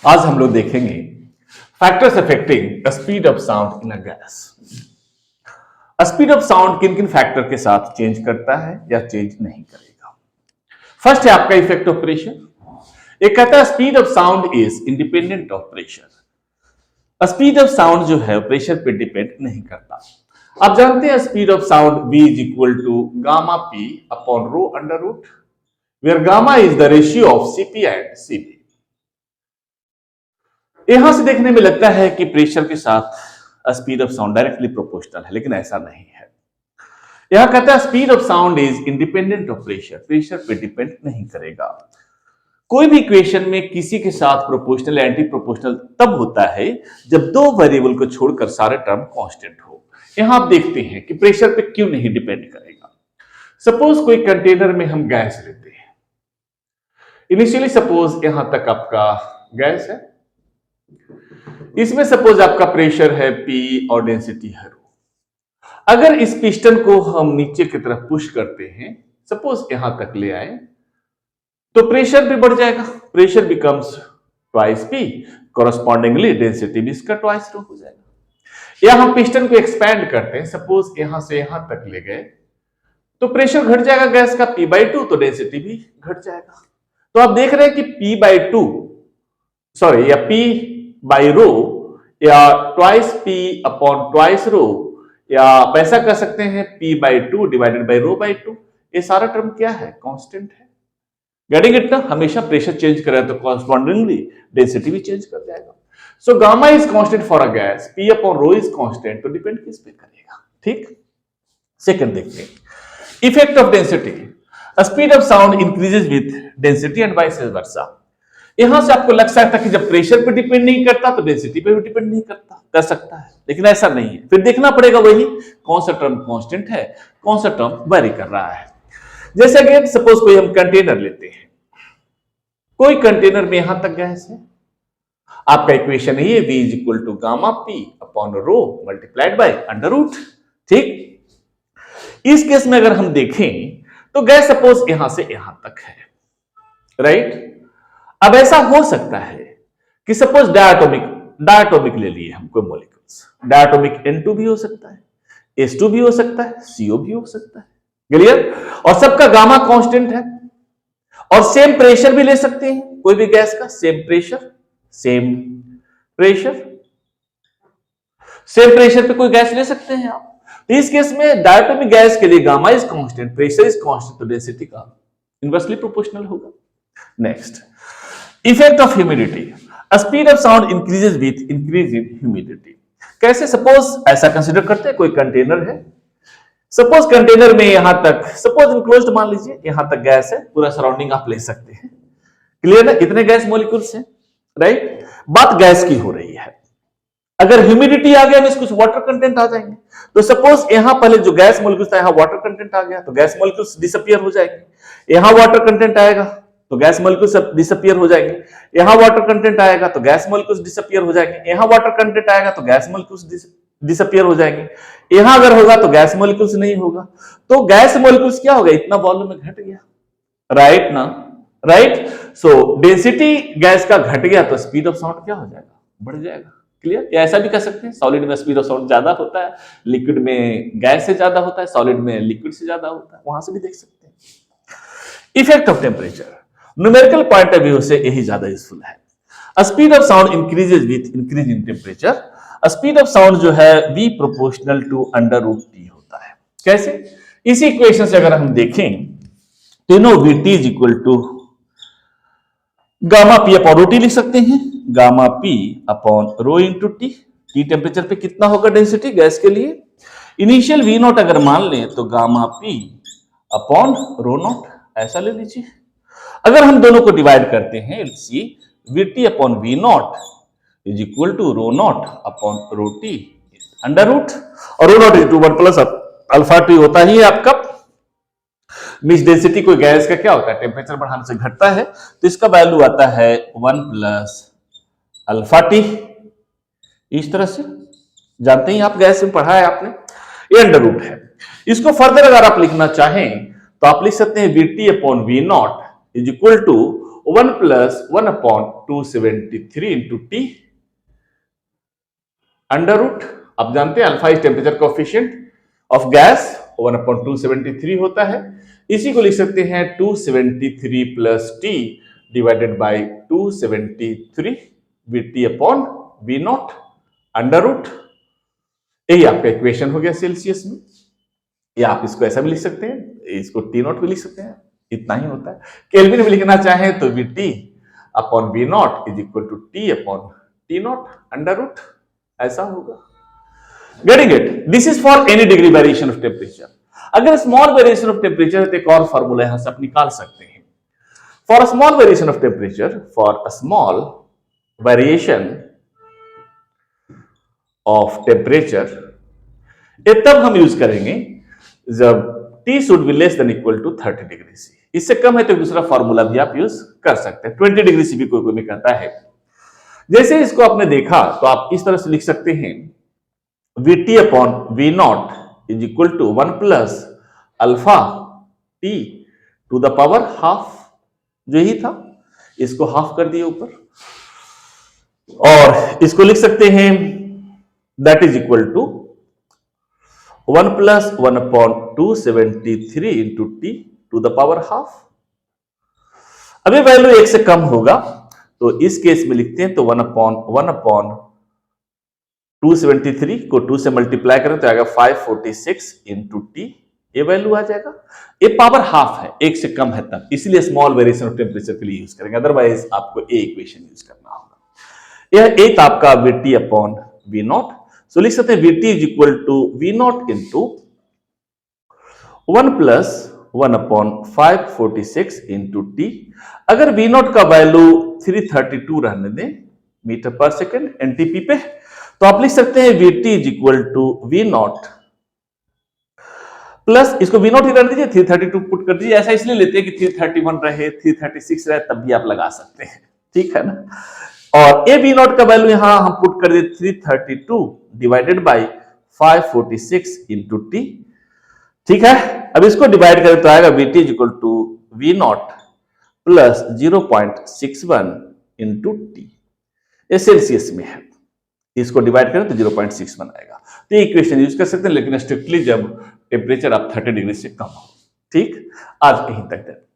आज हम लोग देखेंगे factors affecting speed of sound in a gas. Speed of sound किन किन फैक्टर के साथ चेंज करता है या चेंज नहीं करेगा। फर्स्ट है आपका इफेक्ट ऑफ प्रेशर। एक कहता है speed of sound is independent of pressure. Speed of sound जो है प्रेशर पे डिपेंड नहीं करता। आप जानते हैं speed of sound v is equal to gamma p upon rho under root, where gamma is the ratio of cp and cv। यहां से देखने में लगता है कि प्रेशर के साथ speed of sound directly proportional है, लेकिन ऐसा नहीं है। यहां कहता है speed of sound is independent of pressure, pressure पे डिपेंड नहीं करेगा। कोई भी इक्वेशन में किसी के साथ प्रोपोर्शनल एंटी प्रोपोर्शनल तब होता है जब दो वेरिएबल को छोड़कर सारे टर्म कांस्टेंट हो। यहां आप देखते हैं कि प्रेशर पे क्यों नहीं डिपेंड करेगा। सपोज कोई कंटेनर में हम गैस लेते हैं। इनिशियली सपोज यहां तक आपका गैस है, इसमें सपोज आपका प्रेशर है P और डेंसिटी है रो। अगर इस पिस्टन को हम नीचे की तरफ पुश करते हैं, सपोज यहां तक ले आए, तो प्रेशर भी बढ़ जाएगा। Pressure becomes twice P, correspondingly density भी इसका ट्वाइस रो हो जाएगा। या हम पिस्टन को एक्सपैंड करते हैं, सपोज यहां से यहां तक ले गए, तो प्रेशर घट जाएगा गैस का P/2, तो डेंसिटी भी घट जाएगा। तो आप देख रहे हैं कि P/2 सॉरी या P बाई रो या ट्वाइस P अपॉन ट्वाइस रो, या आप ऐसा कर सकते हैं P/2 divided by rho by 2। ये सारा टर्म क्या है? कांस्टेंट है। गेटिंग इट ना? हमेशा प्रेशर चेंज कर रहा है तो कॉरस्पॉन्डिंगली डेंसिटी भी चेंज कर जाएगा। So gamma is constant for a gas, P upon row is constant, तो डिपेंड किस पे करेगा। ठीक, सेकंड देखते हैं effect of density. Speed of sound increases with density and vice versa. यहां से आपको लग सकता है कि जब प्रेशर पे डिपेंड नहीं करता तो डेंसिटी पे भी डिपेंड नहीं करता, कर सकता है, लेकिन ऐसा नहीं है। फिर देखना पड़ेगा वही कौन सा टर्म कांस्टेंट है, कौन सा टर्म वेरी कर रहा है। जैसे अगेन सपोज कोई हम कंटेनर लेते हैं, कोई कंटेनर में यहां तक गैस है, आपका इक्वेशन है ये v is equal to gamma p upon rho multiplied by under root. ठीक, इस केस में अगर हम देखें तो गैस सपोज यहां से यहां तक है, राइट। अब ऐसा हो सकता है कि सपोज डायटोमिक ले लिए हम कोई मॉलिक्यूल्स, डायटोमिक N2 भी हो सकता है, H2 भी हो सकता है, CO भी हो सकता है, क्लियर। और सबका गामा कांस्टेंट है, और सेम प्रेशर भी ले सकते हैं कोई भी गैस का, सेम प्रेशर पे कोई गैस ले सकते हैं आप। तो इस केस में डायटोमिक गैस के लिए gamma is constant, pressure is constant, तो डेंसिटी का इनवर्सली प्रोपोर्शनल होगा। Next, effect of humidity. Speed of sound increases with increase in humidity. कैसे? सपोज ऐसा कंसीडर करते हैं कोई कंटेनर है, सपोज कंटेनर में यहां तक, सपोज इनक्लोज्ड मान लीजिए, यहां तक गैस है, पूरा सराउंडिंग आप ले सकते हैं, क्लियर ना? इतने गैस मॉलिक्यूल्स हैं, राइट। बात गैस की हो रही है। अगर ह्यूमिडिटी आ गया, कुछ वाटर कंटेंट आ जाएंगे, तो सपोज यहां पहले जो गैस मॉलिक्यूल्स था, यहां वाटर कंटेंट आ गया, तो गैस मॉलिक्यूल्स डिसअपीयर हो जाएंगे। यहां वाटर कंटेंट आएगा तो गैस मॉलिक्यूल्स डिसअपीयर हो जाएंगे। यहां वाटर कंटेंट आएगा तो गैस मॉलिक्यूल्स डिसअपीयर हो जाएंगे। यहां वाटर कंटेंट आएगा तो गैस मॉलिक्यूल्स डिसअपीयर हो जाएंगे। यहां अगर होगा तो गैस मॉलिक्यूल्स नहीं होगा, तो गैस मॉलिक्यूल्स क्या हो गया? इतना वॉल्यूम में घट गया, राइट ना? राइट। सो डेंसिटी गैस का घट गया तो स्पीड ऑफ साउंड क्या हो जाएगा? बढ़ जाएगा, क्लियर। या ऐसा भी कर सकते हैं, सॉलिड में स्पीड ऑफ साउंड ज्यादा होता है, लिक्विड में गैस से ज्यादा होता है, सॉलिड में लिक्विड से ज्यादा होता है, वहां से भी देख सकते हैं। Effect of temperature, numerical point of view से यही ज्यादा यूजफुल है। Speed of sound increases with increase in temperature. Speed of sound जो है v proportional to under root t होता है। कैसे? इसी इक्वेशन से अगर हम देखें तो you know vt is equal to gamma p upon rho T लिख सकते हैं, gamma p upon rho into T. T temperature पे कितना होगा डेंसिटी गैस के लिए? इनिशियल v नॉट अगर मान लें तो gamma p upon row not, ऐसा ले लीजिए। अगर हम दोनों को डिवाइड करते हैं, C Vt upon we not is equal to rho not upon rho t under root, और rho not is to 1 plus alpha t होता ही है आपका। मींस डेंसिटी कोई गैस का क्या होता है? टेम्परेचर बढ़ाने से घटता है, तो इसका वैल्यू आता है 1 प्लस अल्फा टी। इस तरह से जानते ही आप, गैस में पढ़ा है आपने, ये अंडर रूट है। इसको फर्दर अगर आप लिखना चाहें तो आप लिख सकते हैं Vt upon we not is equal to 1 plus 1/273 into T under root, आप जानते हैं alpha is temperature coefficient of gas, 1/273 होता है। इसी को लिख सकते हैं 273 plus T divided by 273 VT upon we naught under root. यही आपका इक्वेशन हो गया सेल्सियस में। या आप इसको ऐसा भी लिख सकते हैं, इसको टी नॉट भी लिख सकते हैं, इतना ही होता है। केल्विन में लिखना चाहें तो VT upon we not is equal to T upon T naught under root, ऐसा होगा। Getting it? This is for any degree variation of temperature. अगर स्मॉल वेरिएशन ऑफ टेम्परेचर है तो एक और फॉर्मूला यहां से आप निकाल सकते हैं। For a small variation of temperature, for a small variation of temperature, ये तब हम यूज करेंगे जब T should be less than equal to 30 degree C. इससे कम है तो दूसरा फॉर्मूला भी आप यूज कर सकते हैं। 20 डिग्री सी भी कोई भी कहता है। जैसे इसको आपने देखा तो आप इस तरह से लिख सकते हैं Vt upon we not is equal to 1 plus alpha T to the power half, जो ही था इसको हाफ कर दिए ऊपर, और इसको लिख सकते हैं that is equal to 1 plus 1/273 into T to the power half. अभी वैल्यू 1 से कम होगा तो इस केस में लिखते हैं तो 1/273 को 2 से मल्टीप्लाई करें तो आएगा 546 इंटू टी, ये वैल्यू आ जाएगा। ये पावर हाफ है, 1 से कम है तब, इसलिए स्मॉल वेरिएशन ऑफ टेम्परेचर के लिए यूज करेंगे, अदरवाइज आपको ए इक्वेशन यूज करना होगा। यह एक आपका Vt upon we naught, so लिख सकते हैं Vt is equal to V naught into 1 plus 1/546 into T. अगर वी नॉट का वैल्यू 332 रहने दें मीटर पर सेकेंड एनटीपी पे, तो आप लिख सकते हैं Vt is equal to V naught plus, इसको वी नॉट ही रहने दीजिए, 332 पुट कर दीजिए। ऐसा इसलिए लेते हैं कि 331 रहे, 336 रहे, तब भी आप लगा सकते हैं, ठीक है ना। और ए बी नॉट का वैल्यू यहां हम पुट कर दिए 332 डिवाइडेड बाई 546 इंटू टी, ठीक है। अब इसको डिवाइड करें तो आएगा Vt is equal to V naught plus 0.61 into T, ये सेल्सियस में है, इसको डिवाइड करें तो 0.61 आएगा। तो ये इक्वेशन यूज कर सकते हैं, लेकिन स्ट्रिक्टली जब टेम्परेचर आप 30 डिग्री से कम हो। ठीक, आज यहीं तक है।